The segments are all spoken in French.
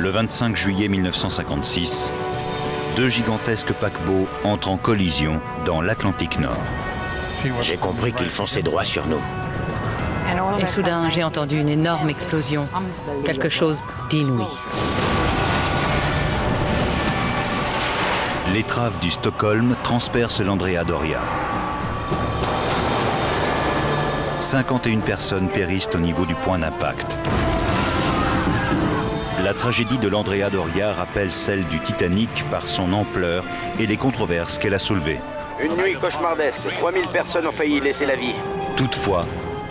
Le 25 juillet 1956, deux gigantesques paquebots entrent en collision dans l'Atlantique Nord. J'ai compris qu'ils fonçaient droit sur nous. Et soudain, j'ai entendu une énorme explosion. Quelque chose d'inouï. L'étrave du Stockholm transperce l'Andrea Doria. 51 personnes périssent au niveau du point d'impact. La tragédie de l'Andrea Doria rappelle celle du Titanic par son ampleur et les controverses qu'elle a soulevées. Une nuit cauchemardesque, 3000 personnes ont failli y laisser la vie. Toutefois,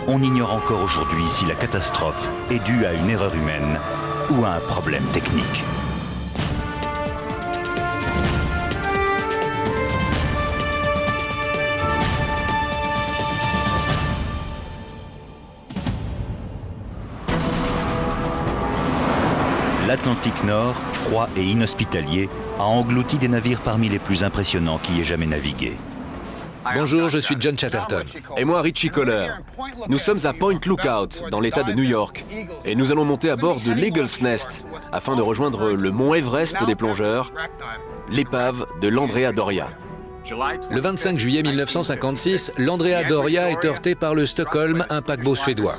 on ignore encore aujourd'hui si la catastrophe est due à une erreur humaine ou à un problème technique. L'Atlantique Nord, froid et inhospitalier, a englouti des navires parmi les plus impressionnants qui aient jamais navigué. Bonjour, je suis John Chatterton. Et moi, Richie Kohler. Nous sommes à Point Lookout, dans l'État de New York. Et nous allons monter à bord de l'Eagle's Nest, afin de rejoindre le mont Everest des plongeurs, l'épave de l'Andrea Doria. Le 25 juillet 1956, l'Andrea Doria est heurté par le Stockholm, un paquebot suédois.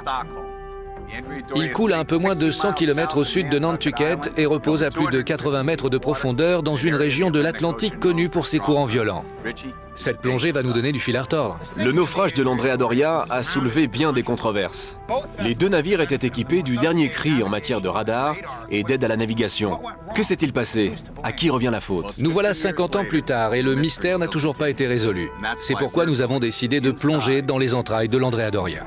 Il coule à un peu moins de 100 km au sud de Nantucket et repose à plus de 80 mètres de profondeur dans une région de l'Atlantique connue pour ses courants violents. Cette plongée va nous donner du fil à retordre. Le naufrage de l'Andrea Doria a soulevé bien des controverses. Les deux navires étaient équipés du dernier cri en matière de radar et d'aide à la navigation. Que s'est-il passé? À qui revient la faute? Nous voilà 50 ans plus tard et le mystère n'a toujours pas été résolu. C'est pourquoi nous avons décidé de plonger dans les entrailles de l'Andrea Doria.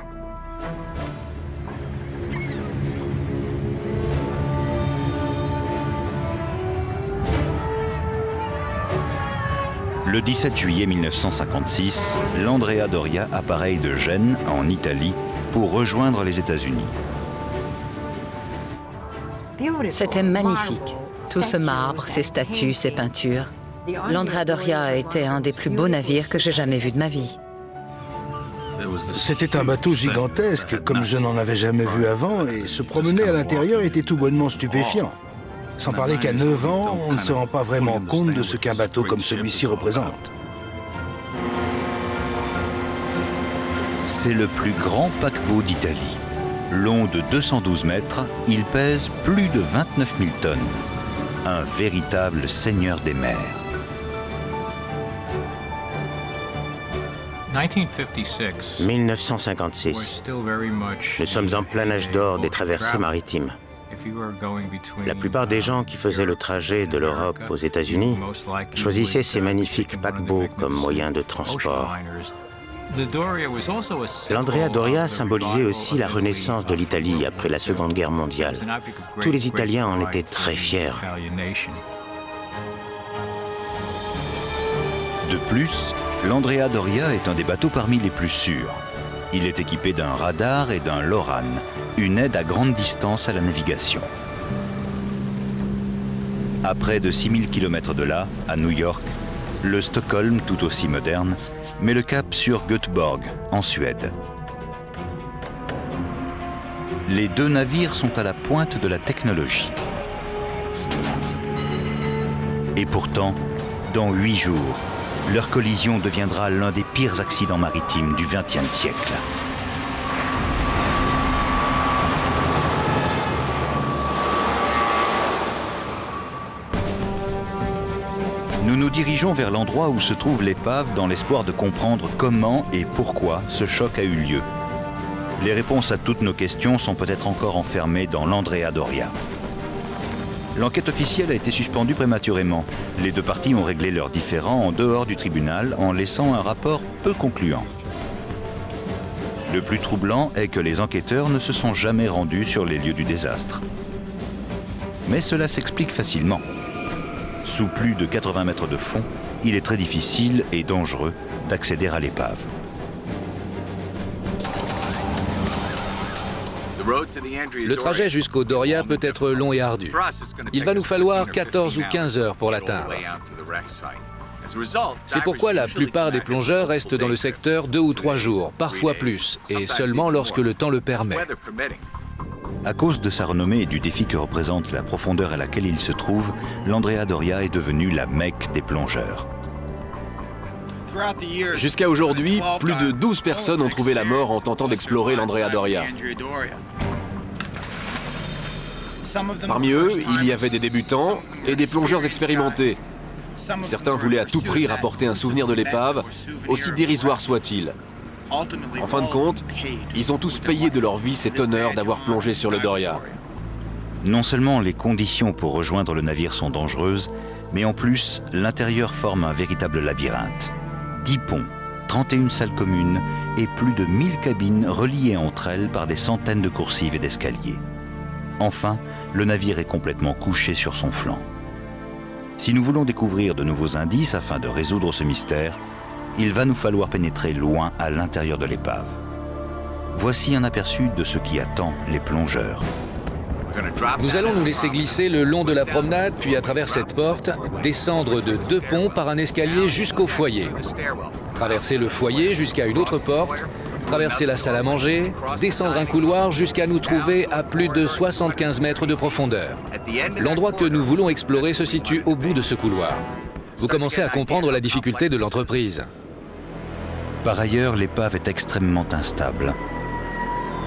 Le 17 juillet 1956, l'Andrea Doria appareille de Gênes, en Italie, pour rejoindre les États-Unis. C'était magnifique. Tout ce marbre, ces statues, ces peintures. L'Andrea Doria était un des plus beaux navires que j'ai jamais vu de ma vie. C'était un bateau gigantesque, comme je n'en avais jamais vu avant, et se promener à l'intérieur était tout bonnement stupéfiant. Sans parler qu'à 9 ans, on ne se rend pas vraiment compte de ce qu'un bateau comme celui-ci représente. C'est le plus grand paquebot d'Italie. Long de 212 mètres, il pèse plus de 29 000 tonnes. Un véritable seigneur des mers. 1956. Nous sommes en plein âge d'or des traversées maritimes. La plupart des gens qui faisaient le trajet de l'Europe aux États-Unis choisissaient ces magnifiques paquebots comme moyen de transport. L'Andrea Doria symbolisait aussi la renaissance de l'Italie après la Seconde Guerre mondiale. Tous les Italiens en étaient très fiers. De plus, l'Andrea Doria est un des bateaux parmi les plus sûrs. Il est équipé d'un radar et d'un LORAN, une aide à grande distance à la navigation. À près de 6000 km de là, à New York, le Stockholm, tout aussi moderne, met le cap sur Göteborg, en Suède. Les deux navires sont à la pointe de la technologie. Et pourtant, dans 8 jours, leur collision deviendra l'un des pires accidents maritimes du XXe siècle. Nous nous dirigeons vers l'endroit où se trouve l'épave dans l'espoir de comprendre comment et pourquoi ce choc a eu lieu. Les réponses à toutes nos questions sont peut-être encore enfermées dans l'Andrea Doria. L'enquête officielle a été suspendue prématurément. Les deux parties ont réglé leurs différends en dehors du tribunal en laissant un rapport peu concluant. Le plus troublant est que les enquêteurs ne se sont jamais rendus sur les lieux du désastre. Mais cela s'explique facilement. Sous plus de 80 mètres de fond, il est très difficile et dangereux d'accéder à l'épave. Le trajet jusqu'au Doria peut être long et ardu. Il va nous falloir 14 ou 15 heures pour l'atteindre. C'est pourquoi la plupart des plongeurs restent dans le secteur 2 ou 3 jours, parfois plus, et seulement lorsque le temps le permet. À cause de sa renommée et du défi que représente la profondeur à laquelle il se trouve, l'Andrea Doria est devenu la Mecque des plongeurs. Jusqu'à aujourd'hui, plus de 12 personnes ont trouvé la mort en tentant d'explorer l'Andrea Doria. Parmi eux, il y avait des débutants et des plongeurs expérimentés. Certains voulaient à tout prix rapporter un souvenir de l'épave, aussi dérisoire soit-il. En fin de compte, ils ont tous payé de leur vie cet honneur d'avoir plongé sur le Doria. Non seulement les conditions pour rejoindre le navire sont dangereuses, mais en plus, l'intérieur forme un véritable labyrinthe. 10 ponts, 31 salles communes et plus de 1000 cabines reliées entre elles par des centaines de coursives et d'escaliers. Enfin, le navire est complètement couché sur son flanc. Si nous voulons découvrir de nouveaux indices afin de résoudre ce mystère, il va nous falloir pénétrer loin à l'intérieur de l'épave. Voici un aperçu de ce qui attend les plongeurs. Nous allons nous laisser glisser le long de la promenade, puis à travers cette porte, descendre de 2 ponts par un escalier jusqu'au foyer. Traverser le foyer jusqu'à une autre porte, traverser la salle à manger, descendre un couloir jusqu'à nous trouver à plus de 75 mètres de profondeur. L'endroit que nous voulons explorer se situe au bout de ce couloir. Vous commencez à comprendre la difficulté de l'entreprise. Par ailleurs, l'épave est extrêmement instable.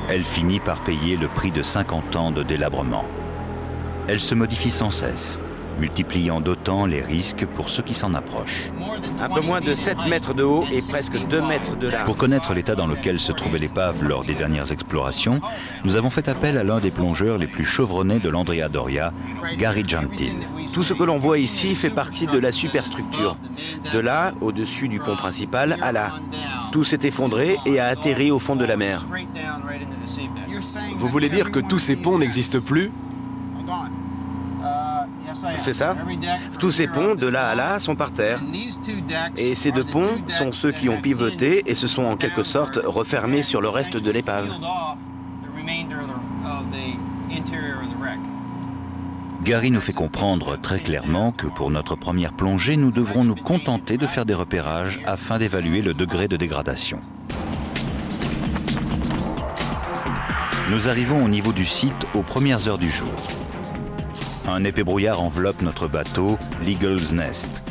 Elle finit par payer le prix de 50 ans de délabrement. Elle se modifie sans cesse, multipliant d'autant les risques pour ceux qui s'en approchent. Un peu moins de 7 mètres de haut et presque 2 mètres de large. Pour connaître l'état dans lequel se trouvait l'épave lors des dernières explorations, nous avons fait appel à l'un des plongeurs les plus chevronnés de l'Andrea Doria, Gary Gentile. Tout ce que l'on voit ici fait partie de la superstructure. De là, au-dessus du pont principal, à là. Tout s'est effondré et a atterri au fond de la mer. Vous voulez dire que tous ces ponts n'existent plus? C'est ça. Tous ces ponts, de là à là, sont par terre. Et ces 2 ponts sont ceux qui ont pivoté et se sont en quelque sorte refermés sur le reste de l'épave. Gary nous fait comprendre très clairement que pour notre première plongée, nous devrons nous contenter de faire des repérages afin d'évaluer le degré de dégradation. Nous arrivons au niveau du site aux premières heures du jour. Un épais brouillard enveloppe notre bateau, l'Eagle's Nest.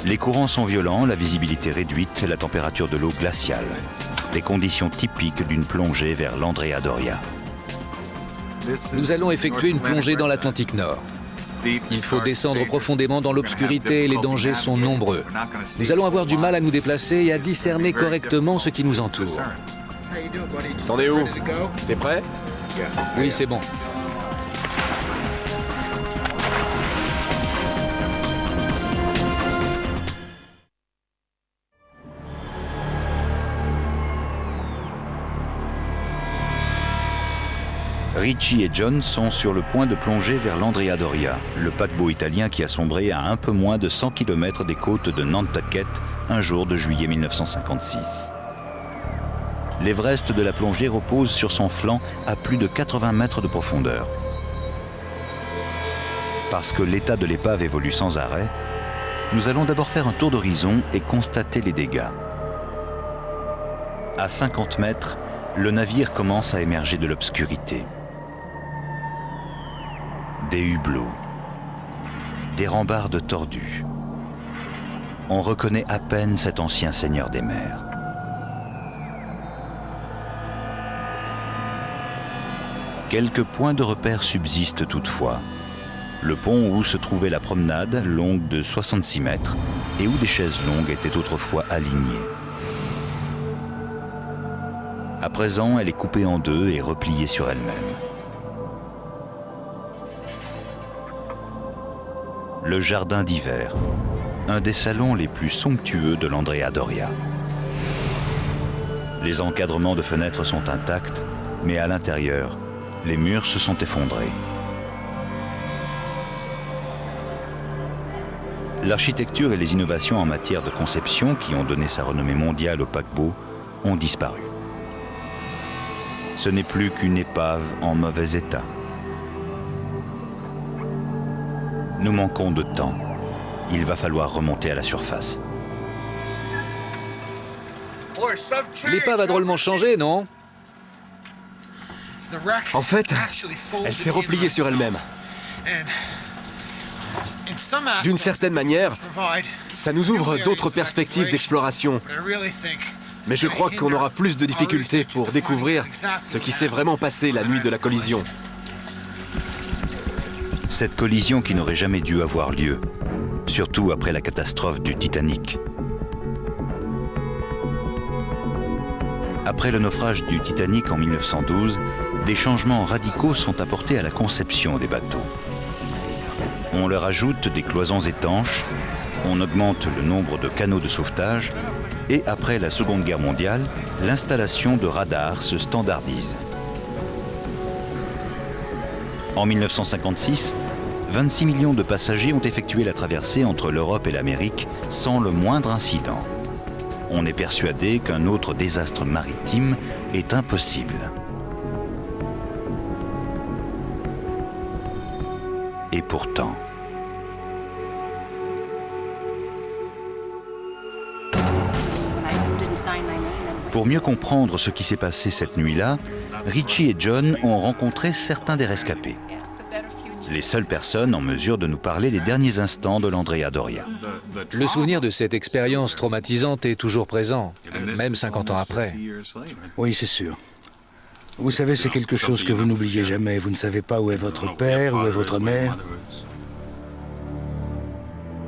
Les courants sont violents, la visibilité réduite, la température de l'eau glaciale. Les conditions typiques d'une plongée vers l'Andrea Doria. Nous allons effectuer une plongée dans l'Atlantique Nord. Il faut descendre profondément dans l'obscurité et les dangers sont nombreux. Nous allons avoir du mal à nous déplacer et à discerner correctement ce qui nous entoure. T'en es où? T'es prêt? Oui, c'est bon. Richie et John sont sur le point de plonger vers l'Andrea Doria, le paquebot italien qui a sombré à un peu moins de 100 km des côtes de Nantucket un jour de juillet 1956. L'Everest de la plongée repose sur son flanc à plus de 80 mètres de profondeur. Parce que l'état de l'épave évolue sans arrêt, nous allons d'abord faire un tour d'horizon et constater les dégâts. À 50 mètres, le navire commence à émerger de l'obscurité. Des hublots, des rambardes tordues. On reconnaît à peine cet ancien seigneur des mers. Quelques points de repère subsistent toutefois. Le pont où se trouvait la promenade, longue de 66 mètres, et où des chaises longues étaient autrefois alignées. À présent, elle est coupée en 2 et repliée sur elle-même. Le jardin d'hiver, un des salons les plus somptueux de l'Andrea Doria. Les encadrements de fenêtres sont intacts, mais à l'intérieur, les murs se sont effondrés. L'architecture et les innovations en matière de conception qui ont donné sa renommée mondiale au paquebot ont disparu. Ce n'est plus qu'une épave en mauvais état. Nous manquons de temps. Il va falloir remonter à la surface. L'épave a drôlement changé, non? En fait, elle s'est repliée sur elle-même. D'une certaine manière, ça nous ouvre d'autres perspectives d'exploration. Mais je crois qu'on aura plus de difficultés pour découvrir ce qui s'est vraiment passé la nuit de la collision. Cette collision qui n'aurait jamais dû avoir lieu, surtout après la catastrophe du Titanic. Après le naufrage du Titanic en 1912, des changements radicaux sont apportés à la conception des bateaux. On leur ajoute des cloisons étanches, on augmente le nombre de canaux de sauvetage et après la Seconde Guerre mondiale, l'installation de radars se standardise. En 1956, 26 millions de passagers ont effectué la traversée entre l'Europe et l'Amérique sans le moindre incident. On est persuadé qu'un autre désastre maritime est impossible. Et pourtant... Pour mieux comprendre ce qui s'est passé cette nuit-là, Richie et John ont rencontré certains des rescapés. Les seules personnes en mesure de nous parler des derniers instants de l'Andrea Doria. Le souvenir de cette expérience traumatisante est toujours présent, même 50 ans après. Oui, c'est sûr. Vous savez, c'est quelque chose que vous n'oubliez jamais. Vous ne savez pas où est votre père, où est votre mère.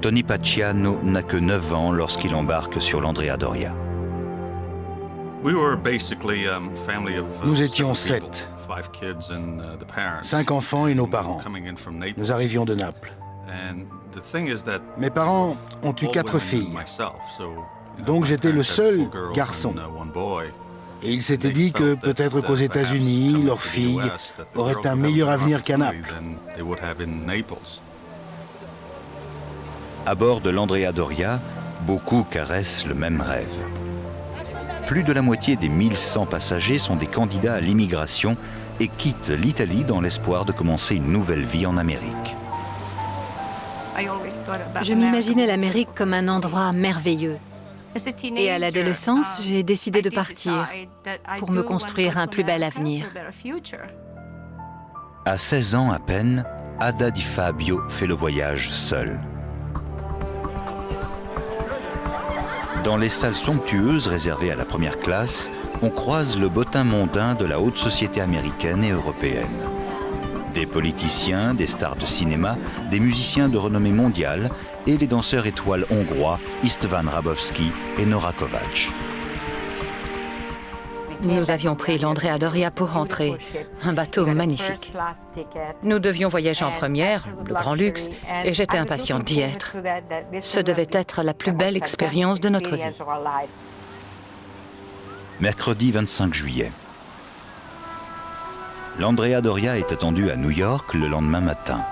Tony Pacciano n'a que 9 ans lorsqu'il embarque sur l'Andrea Doria. Nous étions 7. 5 enfants et nos parents. Nous arrivions de Naples. Mes parents ont eu 4 filles. Donc j'étais le seul garçon. Et ils s'étaient dit que peut-être qu'aux États-Unis, leurs filles auraient un meilleur avenir qu'à Naples. À bord de l'Andrea Doria, beaucoup caressent le même rêve. Plus de la moitié des 1100 passagers sont des candidats à l'immigration et quittent l'Italie dans l'espoir de commencer une nouvelle vie en Amérique. Je m'imaginais l'Amérique comme un endroit merveilleux. Et à l'adolescence, j'ai décidé de partir pour me construire un plus bel avenir. À 16 ans à peine, Ada Di Fabio fait le voyage seule. Dans les salles somptueuses réservées à la première classe, on croise le bottin mondain de la haute société américaine et européenne. Des politiciens, des stars de cinéma, des musiciens de renommée mondiale et les danseurs étoiles hongrois Istvan Rabowski et Nora Kovacs. Nous avions pris l'Andrea Doria pour rentrer, un bateau magnifique. Nous devions voyager en première, le grand luxe, et j'étais impatiente d'y être. Ce devait être la plus belle expérience de notre vie. Mercredi 25 juillet. L'Andrea Doria est attendue à New York le lendemain matin.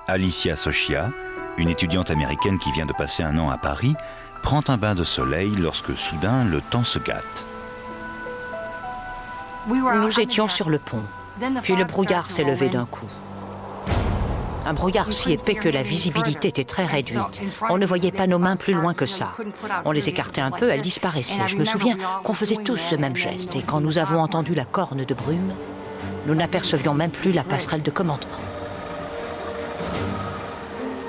Alicia Sochia, une étudiante américaine qui vient de passer un an à Paris, prend un bain de soleil lorsque soudain le temps se gâte. Nous étions sur le pont, puis le brouillard s'est levé d'un coup. Un brouillard si épais que la visibilité était très réduite. On ne voyait pas nos mains plus loin que ça. On les écartait un peu, elles disparaissaient. Je me souviens qu'on faisait tous ce même geste, et quand nous avons entendu la corne de brume, nous n'apercevions même plus la passerelle de commandement.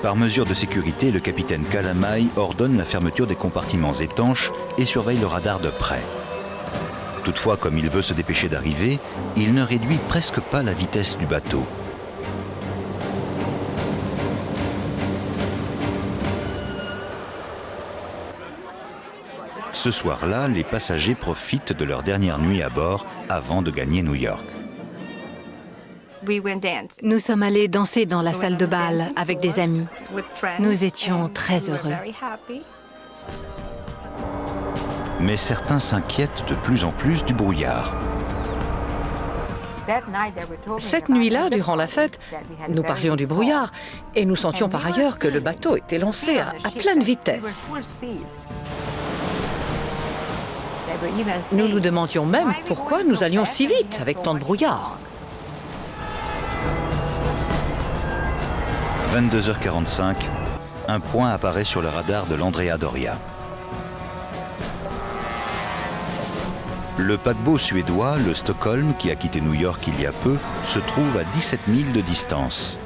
Par mesure de sécurité, le capitaine Calamai ordonne la fermeture des compartiments étanches et surveille le radar de près. Toutefois, comme il veut se dépêcher d'arriver, il ne réduit presque pas la vitesse du bateau. Ce soir-là, les passagers profitent de leur dernière nuit à bord avant de gagner New York. Nous sommes allés danser dans la salle de bal avec des amis. Nous étions très heureux. Mais certains s'inquiètent de plus en plus du brouillard. Cette nuit-là, durant la fête, nous parlions du brouillard et nous sentions par ailleurs que le bateau était lancé à pleine vitesse. Nous nous demandions même pourquoi nous allions si vite avec tant de brouillard. 22h45, un point apparaît sur le radar de l'Andrea Doria. Le paquebot suédois, le Stockholm, qui a quitté New York il y a peu, se trouve à 17 milles de distance.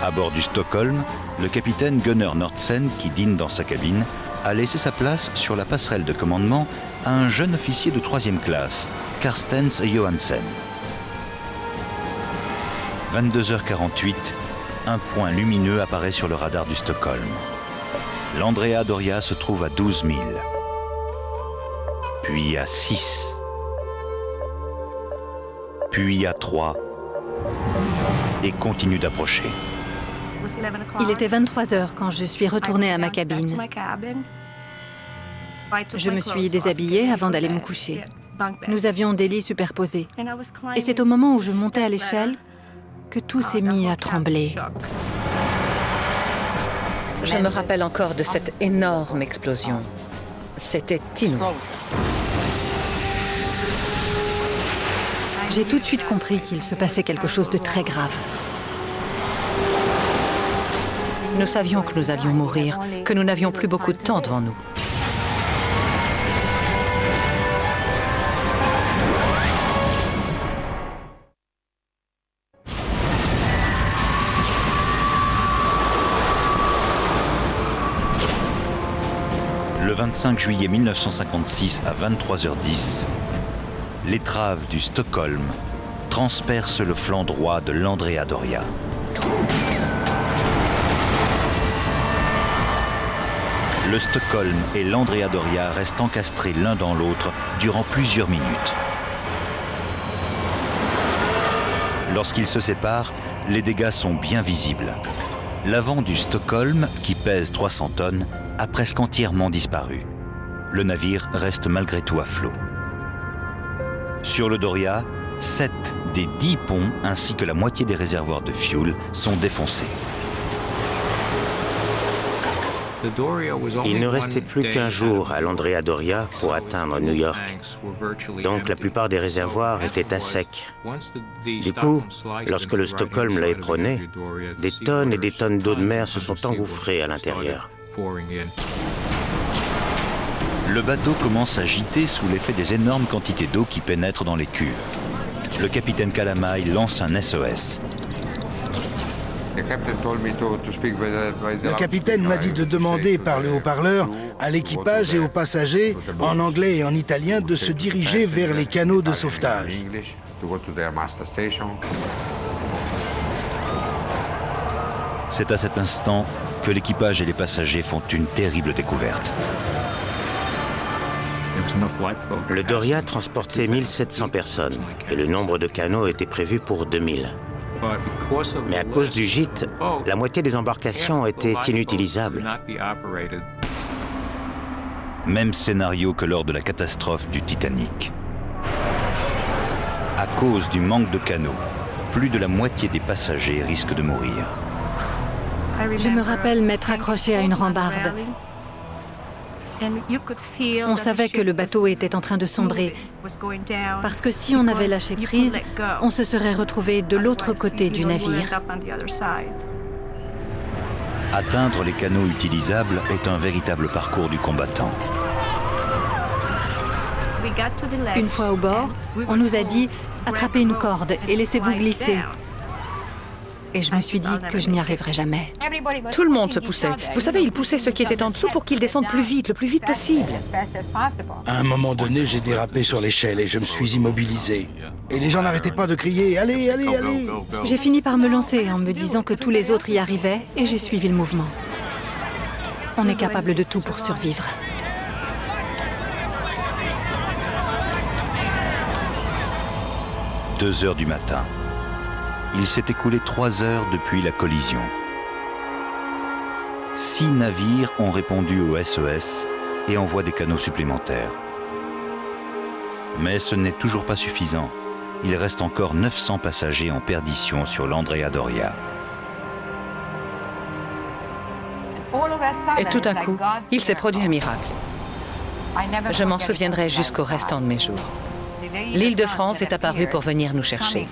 À bord du Stockholm, le capitaine Gunnar Nordsen, qui dîne dans sa cabine, a laissé sa place sur la passerelle de commandement à un jeune officier de 3e classe, Carstens Johansen. 22h48, un point lumineux apparaît sur le radar du Stockholm. L'Andrea Doria se trouve à 12 milles, puis à 6, puis à 3, et continue d'approcher. Il était 23 heures quand je suis retournée à ma cabine. Je me suis déshabillée avant d'aller me coucher. Nous avions des lits superposés. Et c'est au moment où je montais à l'échelle que tout s'est mis à trembler. Je me rappelle encore de cette énorme explosion. C'était inouï. J'ai tout de suite compris qu'il se passait quelque chose de très grave. Nous savions que nous allions mourir, que nous n'avions plus beaucoup de temps devant nous. Le 25 juillet 1956 à 23h10, l'étrave du Stockholm transperce le flanc droit de l'Andrea Doria. Le Stockholm et l'Andrea Doria restent encastrés l'un dans l'autre durant plusieurs minutes. Lorsqu'ils se séparent, les dégâts sont bien visibles. L'avant du Stockholm, qui pèse 300 tonnes, a presque entièrement disparu. Le navire reste malgré tout à flot. Sur le Doria, 7 des 10 ponts ainsi que la moitié des réservoirs de fioul sont défoncés. Il ne restait plus qu'un jour à l'Andrea Doria pour atteindre New York. Donc la plupart des réservoirs étaient à sec. Du coup, lorsque le Stockholm l'a éperonné, des tonnes et des tonnes d'eau de mer se sont engouffrées à l'intérieur. Le bateau commence à gîter sous l'effet des énormes quantités d'eau qui pénètrent dans les cuves. Le capitaine Kalamai lance un SOS. Le capitaine m'a dit de demander par le haut-parleur à l'équipage et aux passagers, en anglais et en italien, de se diriger vers les canaux de sauvetage. C'est à cet instant que l'équipage et les passagers font une terrible découverte. Le Doria transportait 1700 personnes et le nombre de canaux était prévu pour 2000. Mais à cause du gîte, la moitié des embarcations étaient inutilisables. Même scénario que lors de la catastrophe du Titanic. À cause du manque de canaux, plus de la moitié des passagers risquent de mourir. Je me rappelle m'être accrochée à une rambarde. On savait que le bateau était en train de sombrer, parce que si on avait lâché prise, on se serait retrouvé de l'autre côté du navire. Atteindre les canaux utilisables est un véritable parcours du combattant. Une fois au bord, on nous a dit « attrapez une corde et laissez-vous glisser ». Et je me suis dit que je n'y arriverais jamais. Tout le monde se poussait. Vous savez, ils poussaient ceux qui étaient en dessous pour qu'ils descendent plus vite, le plus vite possible. À un moment donné, j'ai dérapé sur l'échelle et je me suis immobilisé. Et les gens n'arrêtaient pas de crier « Allez, allez, allez !» J'ai fini par me lancer en me disant que tous les autres y arrivaient et j'ai suivi le mouvement. On est capable de tout pour survivre. « 2 heures du matin. Il s'est écoulé 3 heures depuis la collision. 6 navires ont répondu au SOS et envoient des canaux supplémentaires. Mais ce n'est toujours pas suffisant. Il reste encore 900 passagers en perdition sur l'Andrea Doria. Et tout à coup, il s'est produit un miracle. Je m'en souviendrai jusqu'au restant de mes jours. L'île de France est apparue pour venir nous chercher.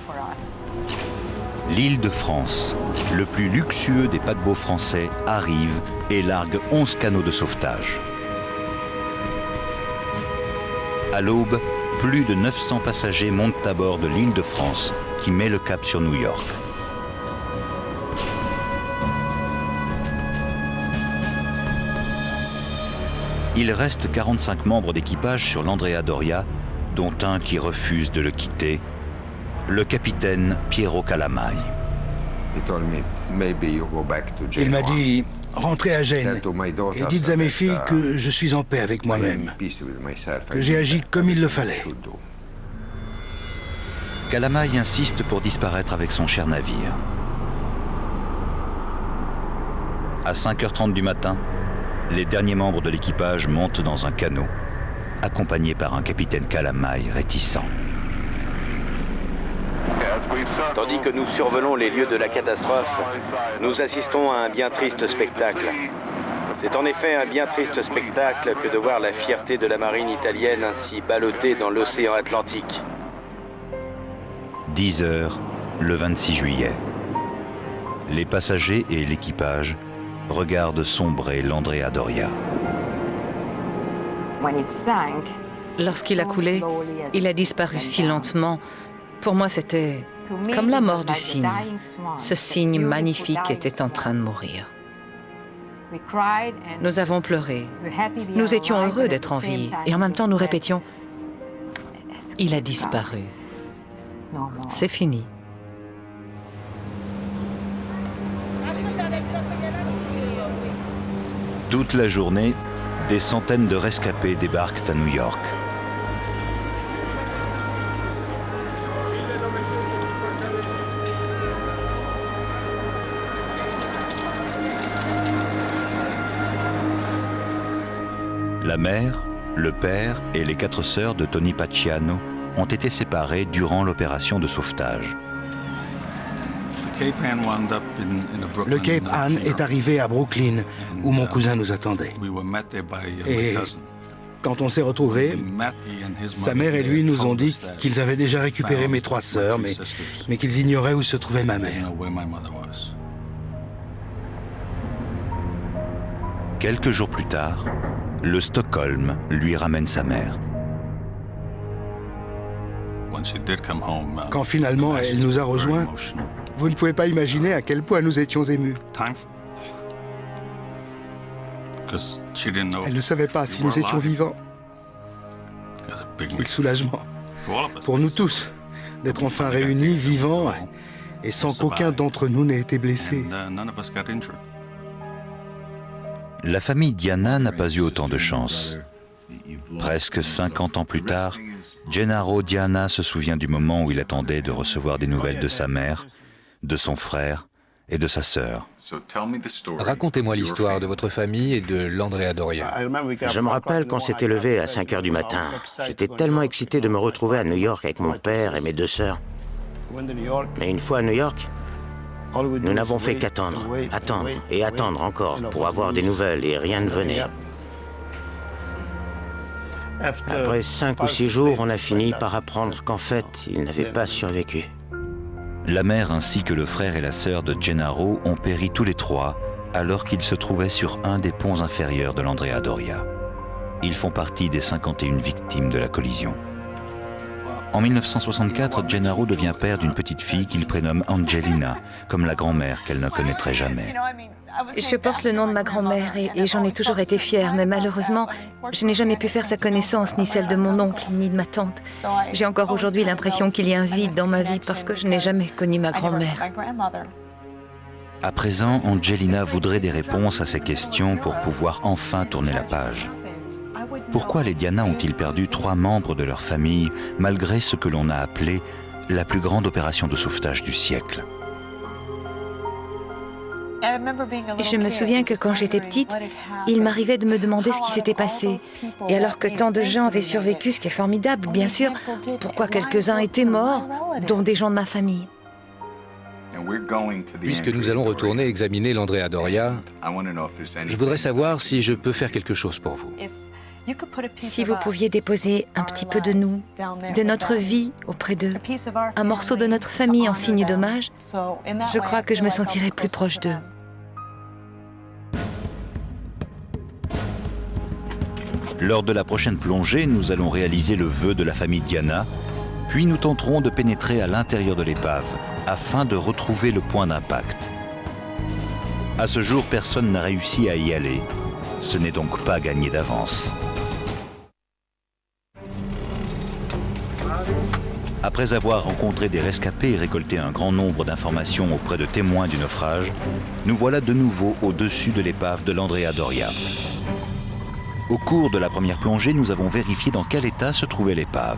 L'île de France, le plus luxueux des paquebots français, arrive et largue 11 canots de sauvetage. À l'aube, plus de 900 passagers montent à bord de l'île de France qui met le cap sur New York. Il reste 45 membres d'équipage sur l'Andrea Doria, dont un qui refuse de le quitter, le capitaine Piero Calamai. Il m'a dit, rentrez à Gênes et dites à mes filles que je suis en paix avec moi-même, que j'ai agi comme il le fallait. Calamai insiste pour disparaître avec son cher navire. À 5h30 du matin, les derniers membres de l'équipage montent dans un canot, accompagnés par un capitaine Calamai réticent. Tandis que nous survolons les lieux de la catastrophe, nous assistons à un bien triste spectacle. C'est en effet un bien triste spectacle que de voir la fierté de la marine italienne ainsi ballottée dans l'océan Atlantique. 10 heures, le 26 juillet. Les passagers et l'équipage regardent sombrer l'Andrea Doria. Lorsqu'il a coulé, il a disparu si lentement. Pour moi, c'était comme la mort du cygne. Ce cygne magnifique était en train de mourir. Nous avons pleuré. Nous étions heureux d'être en vie. Et en même temps, nous répétions, « Il a disparu. C'est fini. » Toute la journée, des centaines de rescapés débarquent à New York. La mère, le père et les 4 sœurs de Tony Pacciano ont été séparés durant l'opération de sauvetage. Le Cape Ann est arrivé à Brooklyn, où mon cousin nous attendait. Et quand on s'est retrouvés, sa mère et lui nous ont dit qu'ils avaient déjà récupéré mes 3 sœurs, mais qu'ils ignoraient où se trouvait ma mère. Quelques jours plus tard, le Stockholm lui ramène sa mère. Quand finalement elle nous a rejoints, vous ne pouvez pas imaginer à quel point nous étions émus. Elle ne savait pas si nous étions vivants. Quel soulagement pour nous tous d'être enfin réunis, vivants, et sans qu'aucun d'entre nous n'ait été blessé. La famille Diana n'a pas eu autant de chance. Presque 50 ans plus tard, Gennaro Diana se souvient du moment où il attendait de recevoir des nouvelles de sa mère, de son frère et de sa sœur. Racontez-moi l'histoire de votre famille et de l'Andrea Doria. Je me rappelle qu'on s'était levé à 5 heures du matin. J'étais tellement excité de me retrouver à New York avec mon père et mes 2 sœurs. Mais une fois à New York, nous n'avons fait qu'attendre, attendre et attendre encore pour avoir des nouvelles et rien ne venait. Après 5 ou 6 jours, on a fini par apprendre qu'en fait, il n'avait pas survécu. La mère ainsi que le frère et la sœur de Gennaro ont péri tous les 3 alors qu'ils se trouvaient sur un des ponts inférieurs de l'Andrea Doria. Ils font partie des 51 victimes de la collision. En 1964, Gennaro devient père d'une petite fille qu'il prénomme Angelina, comme la grand-mère qu'elle ne connaîtrait jamais. Je porte le nom de ma grand-mère et j'en ai toujours été fière, mais malheureusement, je n'ai jamais pu faire sa connaissance, ni celle de mon oncle, ni de ma tante. J'ai encore aujourd'hui l'impression qu'il y a un vide dans ma vie parce que je n'ai jamais connu ma grand-mère. À présent, Angelina voudrait des réponses à ces questions pour pouvoir enfin tourner la page. Pourquoi les Diana ont-ils perdu 3 membres de leur famille, malgré ce que l'on a appelé la plus grande opération de sauvetage du siècle ? Je me souviens que quand j'étais petite, il m'arrivait de me demander ce qui s'était passé. Et alors que tant de gens avaient survécu, ce qui est formidable, bien sûr, pourquoi quelques-uns étaient morts, dont des gens de ma famille. Puisque nous allons retourner examiner l'Andrea Doria, je voudrais savoir si je peux faire quelque chose pour vous. Si vous pouviez déposer un petit peu de nous, de notre vie auprès d'eux, un morceau de notre famille en signe d'hommage, je crois que je me sentirais plus proche d'eux. Lors de la prochaine plongée, nous allons réaliser le vœu de la famille Diana, puis nous tenterons de pénétrer à l'intérieur de l'épave afin de retrouver le point d'impact. À ce jour, personne n'a réussi à y aller. Ce n'est donc pas gagné d'avance. Après avoir rencontré des rescapés et récolté un grand nombre d'informations auprès de témoins du naufrage, nous voilà de nouveau au-dessus de l'épave de l'Andrea Doria. Au cours de la première plongée, nous avons vérifié dans quel état se trouvait l'épave.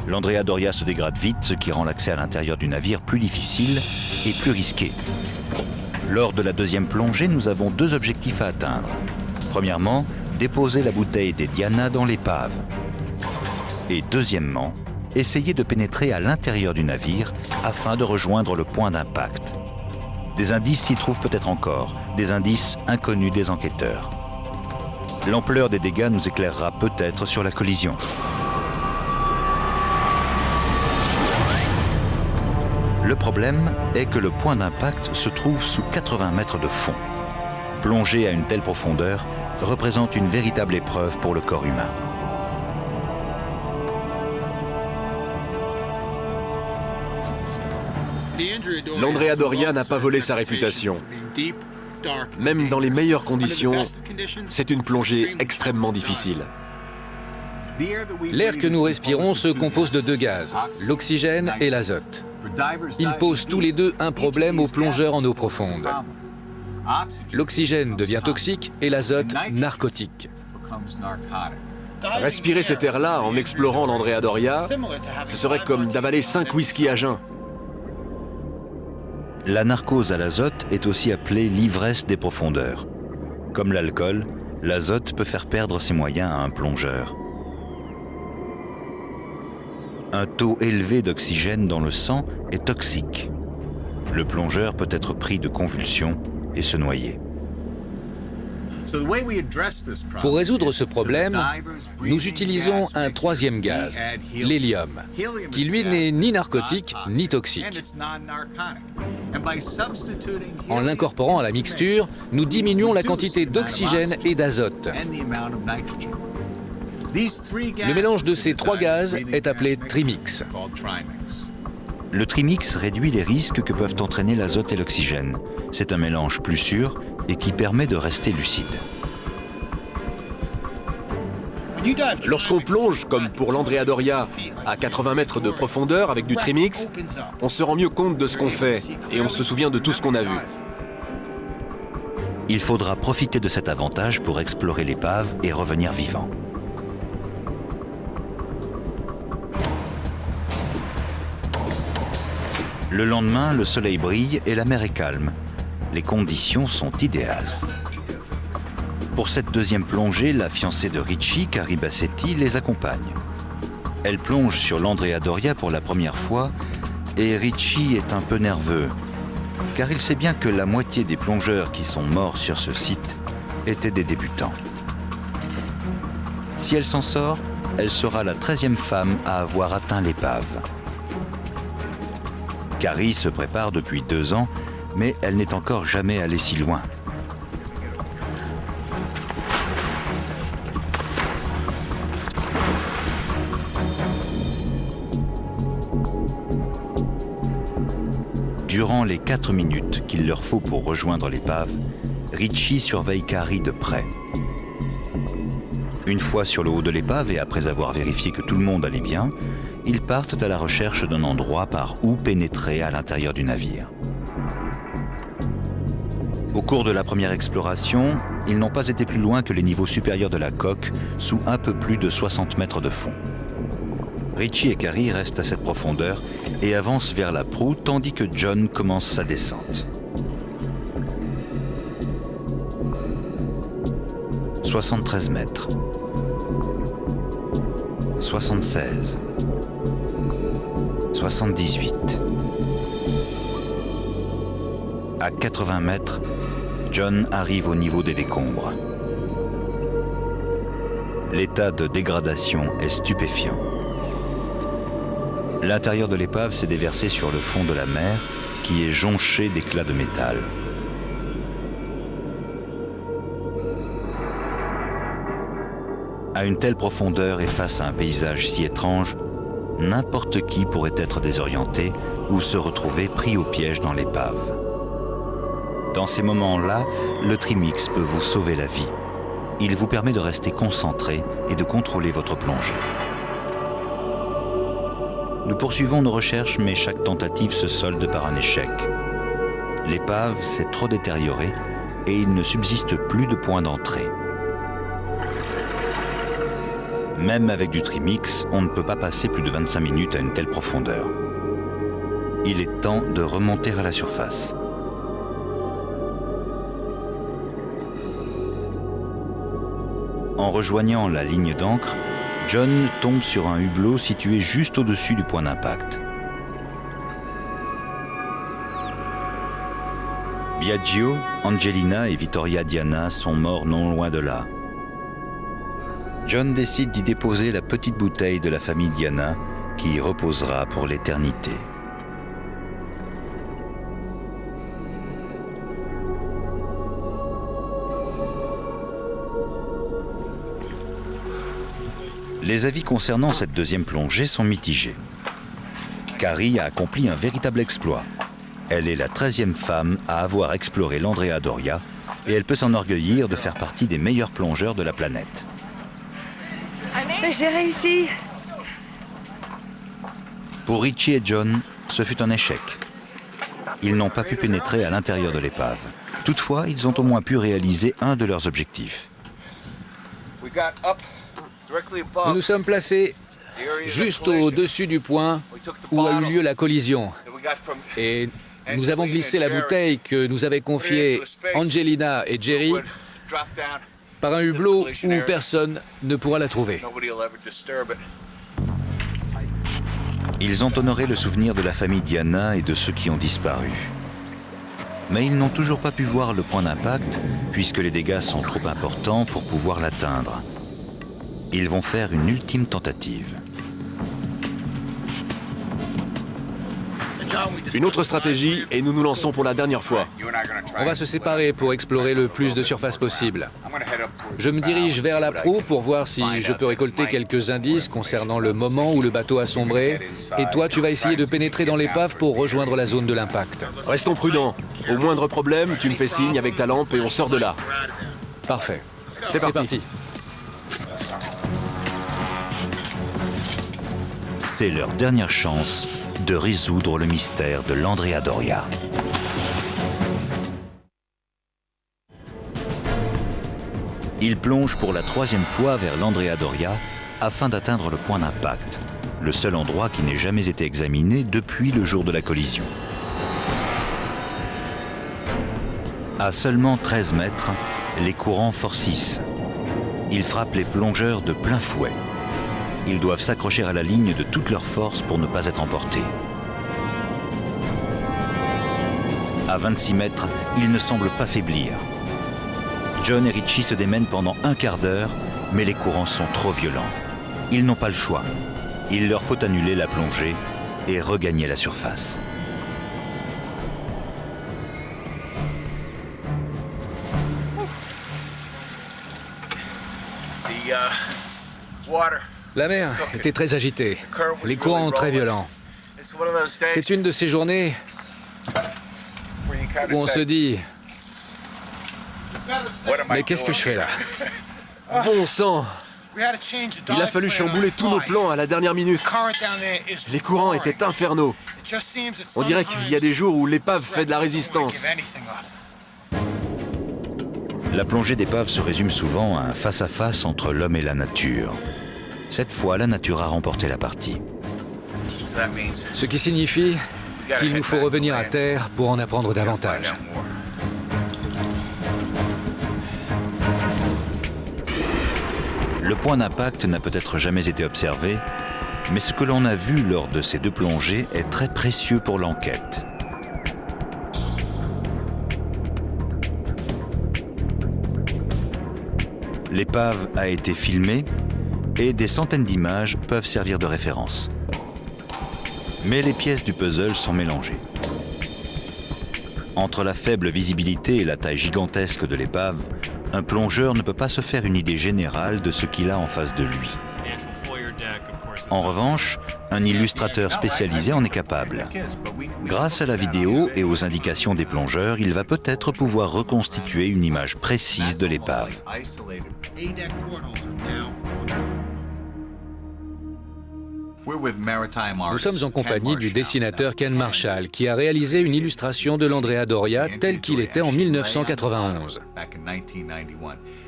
L'Andrea Doria se dégrade vite, ce qui rend l'accès à l'intérieur du navire plus difficile et plus risqué. Lors de la deuxième plongée, nous avons deux objectifs à atteindre. Premièrement, déposer la bouteille des Diana dans l'épave. Et deuxièmement, essayer de pénétrer à l'intérieur du navire afin de rejoindre le point d'impact. Des indices s'y trouvent peut-être encore, des indices inconnus des enquêteurs. L'ampleur des dégâts nous éclairera peut-être sur la collision. Le problème est que le point d'impact se trouve sous 80 mètres de fond. Plonger à une telle profondeur représente une véritable épreuve pour le corps humain. L'Andrea Doria n'a pas volé sa réputation. Même dans les meilleures conditions, c'est une plongée extrêmement difficile. L'air que nous respirons se compose de deux gaz, l'oxygène et l'azote. Ils posent tous les deux un problème aux plongeurs en eau profonde. L'oxygène devient toxique et l'azote narcotique. Respirer cet air-là en explorant l'Andrea Doria, ce serait comme d'avaler 5 whisky à jeun. La narcose à l'azote est aussi appelée l'ivresse des profondeurs. Comme l'alcool, l'azote peut faire perdre ses moyens à un plongeur. Un taux élevé d'oxygène dans le sang est toxique. Le plongeur peut être pris de convulsions et se noyer. Pour résoudre ce problème, nous utilisons un troisième gaz, l'hélium, qui lui n'est ni narcotique ni toxique. En l'incorporant à la mixture, nous diminuons la quantité d'oxygène et d'azote. Le mélange de ces trois gaz est appelé trimix. Le trimix réduit les risques que peuvent entraîner l'azote et l'oxygène. C'est un mélange plus sûr et qui permet de rester lucide. Lorsqu'on plonge, comme pour l'Andrea Doria, à 80 mètres de profondeur avec du trimix, on se rend mieux compte de ce qu'on fait et on se souvient de tout ce qu'on a vu. Il faudra profiter de cet avantage pour explorer l'épave et revenir vivant. Le lendemain, le soleil brille et la mer est calme. Les conditions sont idéales. Pour cette deuxième plongée, la fiancée de Richie, Carrie Bassetti, les accompagne. Elle plonge sur l'Andrea Doria pour la première fois et Richie est un peu nerveux, car il sait bien que la moitié des plongeurs qui sont morts sur ce site étaient des débutants. Si elle s'en sort, elle sera la 13e femme à avoir atteint l'épave. Carrie se prépare depuis 2 ans, mais elle n'est encore jamais allée si loin. Durant les 4 minutes qu'il leur faut pour rejoindre l'épave, Richie surveille Carrie de près. Une fois sur le haut de l'épave et après avoir vérifié que tout le monde allait bien, ils partent à la recherche d'un endroit par où pénétrer à l'intérieur du navire. Au cours de la première exploration, ils n'ont pas été plus loin que les niveaux supérieurs de la coque, sous un peu plus de 60 mètres de fond. Richie et Carrie restent à cette profondeur et avancent vers la proue tandis que John commence sa descente. 73 mètres. 76. 78. À 80 mètres, John arrive au niveau des décombres. L'état de dégradation est stupéfiant. L'intérieur de l'épave s'est déversé sur le fond de la mer, qui est jonché d'éclats de métal. À une telle profondeur et face à un paysage si étrange, n'importe qui pourrait être désorienté ou se retrouver pris au piège dans l'épave. Dans ces moments-là, le Trimix peut vous sauver la vie. Il vous permet de rester concentré et de contrôler votre plongée. Nous poursuivons nos recherches, mais chaque tentative se solde par un échec. L'épave s'est trop détériorée et il ne subsiste plus de point d'entrée. Même avec du Trimix, on ne peut pas passer plus de 25 minutes à une telle profondeur. Il est temps de remonter à la surface. En rejoignant la ligne d'ancre, John tombe sur un hublot situé juste au-dessus du point d'impact. Biagio, Angelina et Vittoria Diana sont morts non loin de là. John décide d'y déposer la petite bouteille de la famille Diana qui y reposera pour l'éternité. Les avis concernant cette deuxième plongée sont mitigés. Carrie a accompli un véritable exploit. Elle est la 13e femme à avoir exploré l'Andrea Doria et elle peut s'enorgueillir de faire partie des meilleurs plongeurs de la planète. J'ai réussi! Pour Richie et John, ce fut un échec. Ils n'ont pas pu pénétrer à l'intérieur de l'épave. Toutefois, ils ont au moins pu réaliser un de leurs objectifs. Nous nous sommes placés juste au-dessus du point où a eu lieu la collision. Et nous avons glissé la bouteille que nous avaient confiée Angelina et Jerry par un hublot où personne ne pourra la trouver. Ils ont honoré le souvenir de la famille Diana et de ceux qui ont disparu. Mais ils n'ont toujours pas pu voir le point d'impact puisque les dégâts sont trop importants pour pouvoir l'atteindre. Ils vont faire une ultime tentative. Une autre stratégie et nous nous lançons pour la dernière fois. On va se séparer pour explorer le plus de surface possible. Je me dirige vers la proue pour voir si je peux récolter quelques indices concernant le moment où le bateau a sombré. Et toi, tu vas essayer de pénétrer dans l'épave pour rejoindre la zone de l'impact. Restons prudents. Au moindre problème, tu me fais signe avec ta lampe et on sort de là. Parfait. C'est parti. C'est leur dernière chance de résoudre le mystère de l'Andrea Doria. Ils plongent pour la 3e fois vers l'Andrea Doria afin d'atteindre le point d'impact, le seul endroit qui n'ait jamais été examiné depuis le jour de la collision. À seulement 13 mètres, les courants forcissent. Ils frappent les plongeurs de plein fouet. Ils doivent s'accrocher à la ligne de toute leur force pour ne pas être emportés. À 26 mètres, ils ne semblent pas faiblir. John et Richie se démènent pendant un quart d'heure, mais les courants sont trop violents. Ils n'ont pas le choix. Il leur faut annuler la plongée et regagner la surface. La mer était très agitée, les courants très violents. C'est une de ces journées où on se dit « Mais qu'est-ce que je fais là ?» Bon sang! Il a fallu chambouler tous nos plans à la dernière minute. Les courants étaient infernaux. On dirait qu'il y a des jours où l'épave fait de la résistance. La plongée d'épave se résume souvent à un face-à-face entre l'homme et la nature. Cette fois, la nature a remporté la partie. Ce qui signifie qu'il nous faut revenir à terre pour en apprendre davantage. Le point d'impact n'a peut-être jamais été observé, mais ce que l'on a vu lors de ces 2 plongées est très précieux pour l'enquête. L'épave a été filmée et des centaines d'images peuvent servir de référence. Mais les pièces du puzzle sont mélangées. Entre la faible visibilité et la taille gigantesque de l'épave, un plongeur ne peut pas se faire une idée générale de ce qu'il a en face de lui. En revanche, un illustrateur spécialisé en est capable. Grâce à la vidéo et aux indications des plongeurs, il va peut-être pouvoir reconstituer une image précise de l'épave. Nous sommes en compagnie du dessinateur Ken Marshall, qui a réalisé une illustration de l'Andrea Doria tel qu'il était en 1991.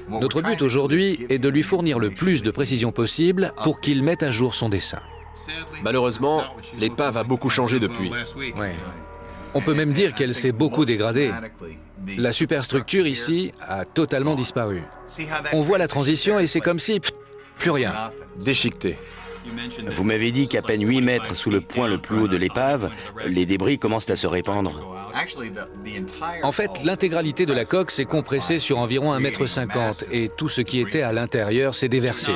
Notre but aujourd'hui est de lui fournir le plus de précision possible pour qu'il mette à jour son dessin. Malheureusement, l'épave a beaucoup changé depuis. Ouais. On peut même dire qu'elle s'est beaucoup dégradée. La superstructure ici a totalement disparu. On voit la transition et c'est comme si... plus rien. Déchiqueté. Vous m'avez dit qu'à peine 8 mètres sous le point le plus haut de l'épave, les débris commencent à se répandre. En fait, l'intégralité de la coque s'est compressée sur environ 1,50 m et tout ce qui était à l'intérieur s'est déversé.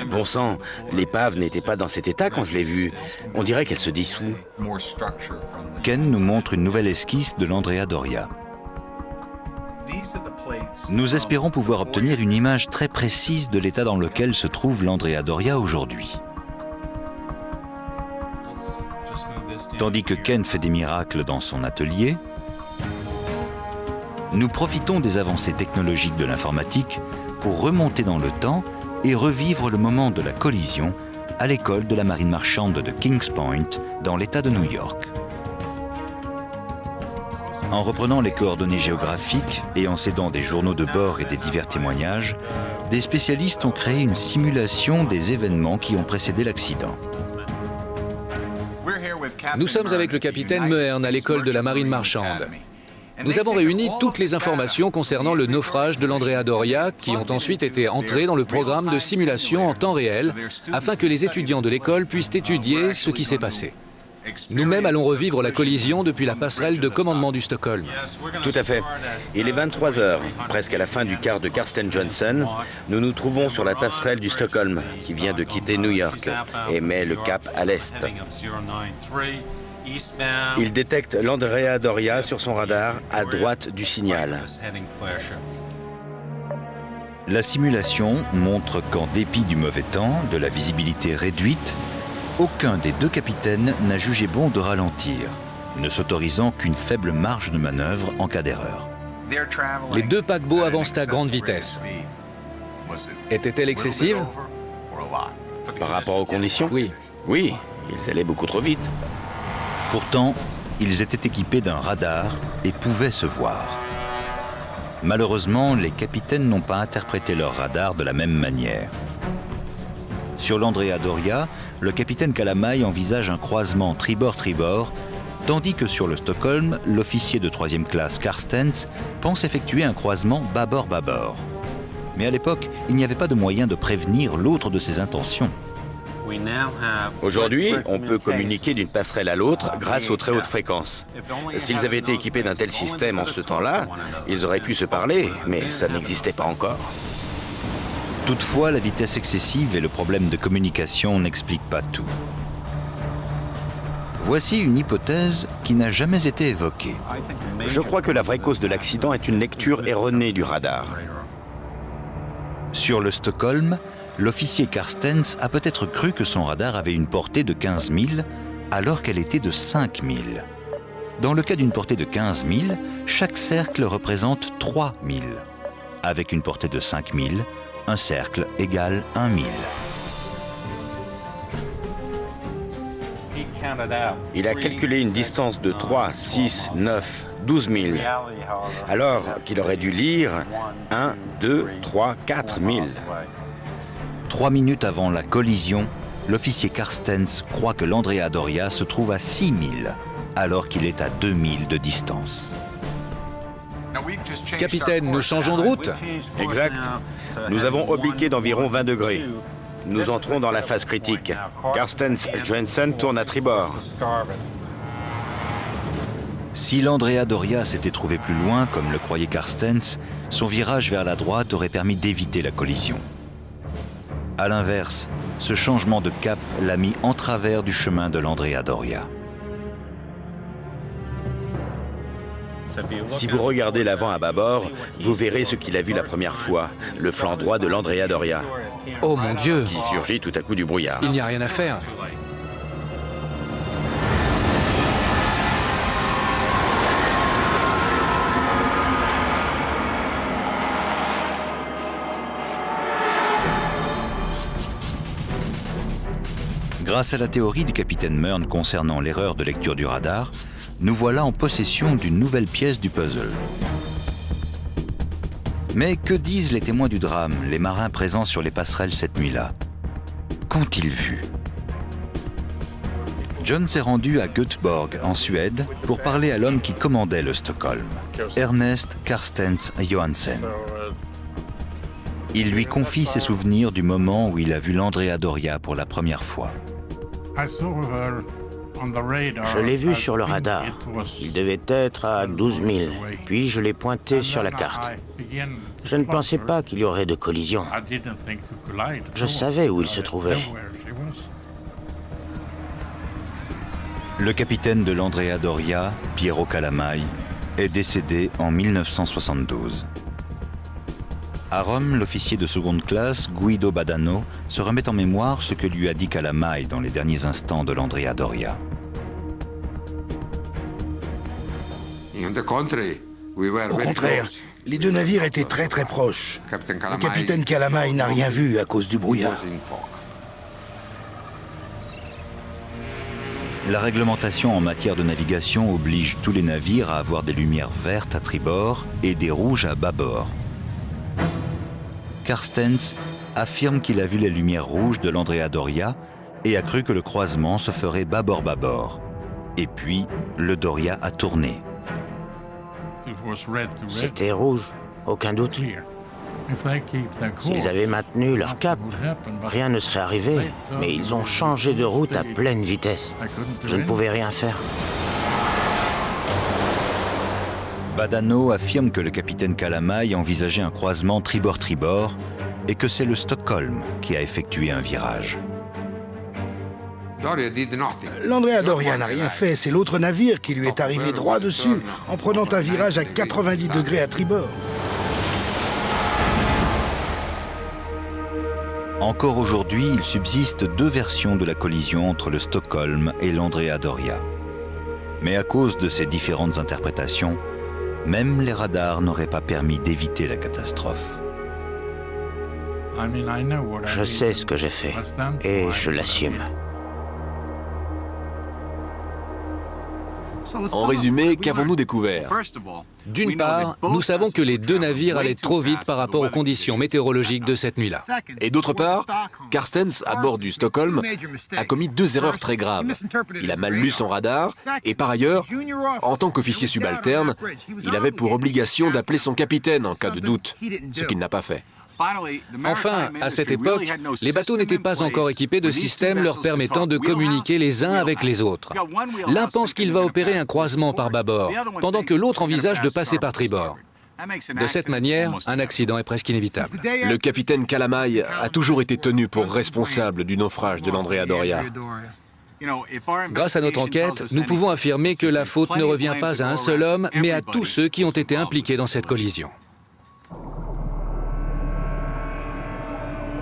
Bon sang, l'épave n'était pas dans cet état quand je l'ai vue. On dirait qu'elle se dissout. Ken nous montre une nouvelle esquisse de l'Andrea Doria. Nous espérons pouvoir obtenir une image très précise de l'état dans lequel se trouve l'Andrea Doria aujourd'hui. Tandis que Ken fait des miracles dans son atelier, nous profitons des avancées technologiques de l'informatique pour remonter dans le temps et revivre le moment de la collision à l'école de la marine marchande de Kings Point, dans l'État de New York. En reprenant les coordonnées géographiques et en s'aidant des journaux de bord et des divers témoignages, des spécialistes ont créé une simulation des événements qui ont précédé l'accident. Nous sommes avec le capitaine Mehren à l'école de la marine marchande. Nous avons réuni toutes les informations concernant le naufrage de l'Andrea Doria qui ont ensuite été entrées dans le programme de simulation en temps réel afin que les étudiants de l'école puissent étudier ce qui s'est passé. Nous-mêmes allons revivre la collision depuis la passerelle de commandement du Stockholm. Tout à fait. Il est 23 h, presque à la fin du quart de Carsten Johnson. Nous nous trouvons sur la passerelle du Stockholm, qui vient de quitter New York et met le cap à l'est. Il détecte l'Andrea Doria sur son radar à droite du signal. La simulation montre qu'en dépit du mauvais temps, de la visibilité réduite, aucun des deux capitaines n'a jugé bon de ralentir, ne s'autorisant qu'une faible marge de manœuvre en cas d'erreur. Les deux paquebots avancent à grande vitesse. Était-elle excessive? Par rapport aux conditions? Oui. Oui, ils allaient beaucoup trop vite. Pourtant, ils étaient équipés d'un radar et pouvaient se voir. Malheureusement, les capitaines n'ont pas interprété leur radar de la même manière. Sur l'Andrea Doria, le capitaine Kalamai envisage un croisement tribord-tribord, tandis que sur le Stockholm, l'officier de 3e classe Carstens pense effectuer un croisement bâbord-bâbord. Mais à l'époque, il n'y avait pas de moyen de prévenir l'autre de ses intentions. Aujourd'hui, on peut communiquer d'une passerelle à l'autre grâce aux très hautes fréquences. S'ils avaient été équipés d'un tel système en ce temps-là, ils auraient pu se parler, mais ça n'existait pas encore. Toutefois, la vitesse excessive et le problème de communication n'expliquent pas tout. Voici une hypothèse qui n'a jamais été évoquée. Je crois que la vraie cause de l'accident est une lecture erronée du radar. Sur le Stockholm, l'officier Carstens a peut-être cru que son radar avait une portée de 15 000 alors qu'elle était de 5 000. Dans le cas d'une portée de 15 000, chaque cercle représente 3 000. Avec une portée de 5 000, un cercle égale 1 000. Il a calculé une distance de 3, 6, 9, 12 000, alors qu'il aurait dû lire 1, 2, 3, 4 000. 3 minutes avant la collision, l'officier Carstens croit que l'Andrea Doria se trouve à 6 000, alors qu'il est à 2 000 de distance. Capitaine, nous changeons de route? Exact. Nous avons obliqué d'environ 20 degrés. Nous entrons dans la phase critique. Carstens Johnson tourne à tribord. Si l'Andrea Doria s'était trouvé plus loin, comme le croyait Carstens, son virage vers la droite aurait permis d'éviter la collision. À l'inverse, ce changement de cap l'a mis en travers du chemin de l'Andrea Doria. Si vous regardez l'avant à bâbord, vous verrez ce qu'il a vu la première fois, le flanc droit de l'Andrea Doria, Oh mon Dieu! qui surgit tout à coup du brouillard. Il n'y a rien à faire. Grâce à la théorie du capitaine Mearn concernant l'erreur de lecture du radar, nous voilà en possession d'une nouvelle pièce du puzzle. Mais que disent les témoins du drame, les marins présents sur les passerelles cette nuit-là? Qu'ont-ils vu? John s'est rendu à Göteborg, en Suède, pour parler à l'homme qui commandait le Stockholm, Ernest Carstens Johansen. Il lui confie ses souvenirs du moment où il a vu l'Andrea Doria pour la première fois. Je l'ai vu sur le radar. Il devait être à 12 000. Puis je l'ai pointé sur la carte. Je ne pensais pas qu'il y aurait de collision. Je savais où il se trouvait. Le capitaine de l'Andrea Doria, Piero Calamai, est décédé en 1972. À Rome, l'officier de seconde classe, Guido Badano, se remet en mémoire ce que lui a dit Calamai dans les derniers instants de l'Andrea Doria. Au contraire, les deux navires étaient très très proches. Le capitaine Calamai n'a rien vu à cause du brouillard. La réglementation en matière de navigation oblige tous les navires à avoir des lumières vertes à tribord et des rouges à bâbord. Carstens affirme qu'il a vu les lumières rouges de l'Andrea Doria et a cru que le croisement se ferait bâbord-bâbord. Et puis, le Doria a tourné. C'était rouge, aucun doute. S'ils avaient maintenu leur cap, rien ne serait arrivé, mais ils ont changé de route à pleine vitesse. Je ne pouvais rien faire. Badano affirme que le capitaine Calamai envisageait un croisement tribord-tribord et que c'est le Stockholm qui a effectué un virage. L'Andrea Doria n'a rien fait, c'est l'autre navire qui lui est arrivé droit dessus en prenant un virage à 90 degrés à tribord. Encore aujourd'hui, il subsiste deux versions de la collision entre le Stockholm et l'Andrea Doria. Mais à cause de ces différentes interprétations, même les radars n'auraient pas permis d'éviter la catastrophe. Je sais ce que j'ai fait, et je l'assume. En résumé, qu'avons-nous découvert? D'une part, nous savons que les deux navires allaient trop vite par rapport aux conditions météorologiques de cette nuit-là. Et d'autre part, Carstens, à bord du Stockholm, a commis deux erreurs très graves. Il a mal lu son radar, et par ailleurs, en tant qu'officier subalterne, il avait pour obligation d'appeler son capitaine en cas de doute, ce qu'il n'a pas fait. Enfin, à cette époque, les bateaux n'étaient pas encore équipés de systèmes leur permettant de communiquer les uns avec les autres. L'un pense qu'il va opérer un croisement par bâbord, pendant que l'autre envisage de passer par tribord. De cette manière, un accident est presque inévitable. Le capitaine Calamai a toujours été tenu pour responsable du naufrage de l'Andrea Doria. Grâce à notre enquête, nous pouvons affirmer que la faute ne revient pas à un seul homme, mais à tous ceux qui ont été impliqués dans cette collision.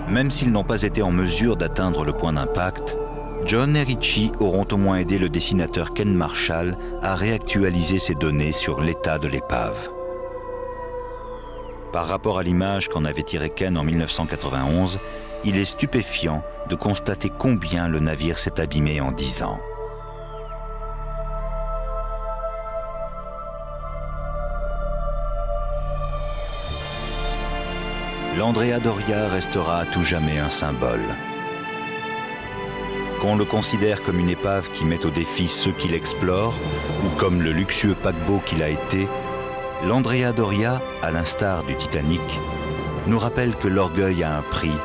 Même s'ils n'ont pas été en mesure d'atteindre le point d'impact, John et Richie auront au moins aidé le dessinateur Ken Marshall à réactualiser ces données sur l'état de l'épave. Par rapport à l'image qu'en avait tirée Ken en 1991, il est stupéfiant de constater combien le navire s'est abîmé en 10 ans. L'Andrea Doria restera à tout jamais un symbole. Qu'on le considère comme une épave qui met au défi ceux qui l'explorent, ou comme le luxueux paquebot qu'il a été, l'Andrea Doria, à l'instar du Titanic, nous rappelle que l'orgueil a un prix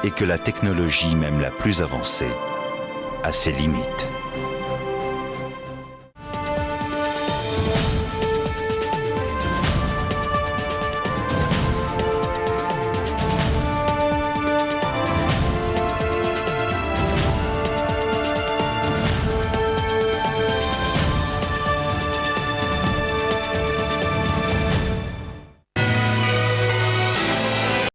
et que la technologie, même la plus avancée, a ses limites.